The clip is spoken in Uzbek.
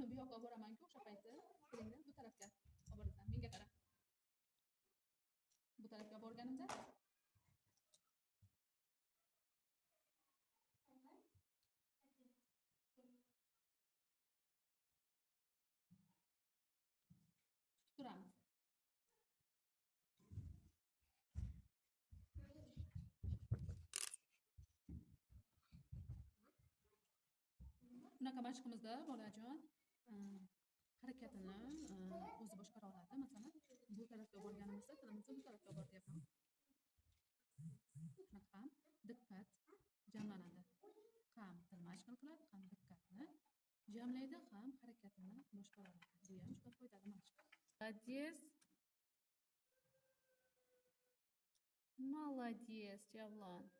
buni bu yoqqa olib boramanku o'sha payti tilingni bu tarafga olib borasan menga qara bu tarafga olib borganimda turamiz. Bunaqa mashqimizda bolajon harakatini o'zi boshqara oladi. Masalan, bu tarafga borganimizda tilimizni bu tarafga boryapman. Shunaqa ham diqqat jamlanadi. Ham til mashqini qiladi, ham diqqatni jamlaydi, ham harakatini boshqara oladi. Bu ham juda foydali mashq. Молодец, Молодец, Javlon.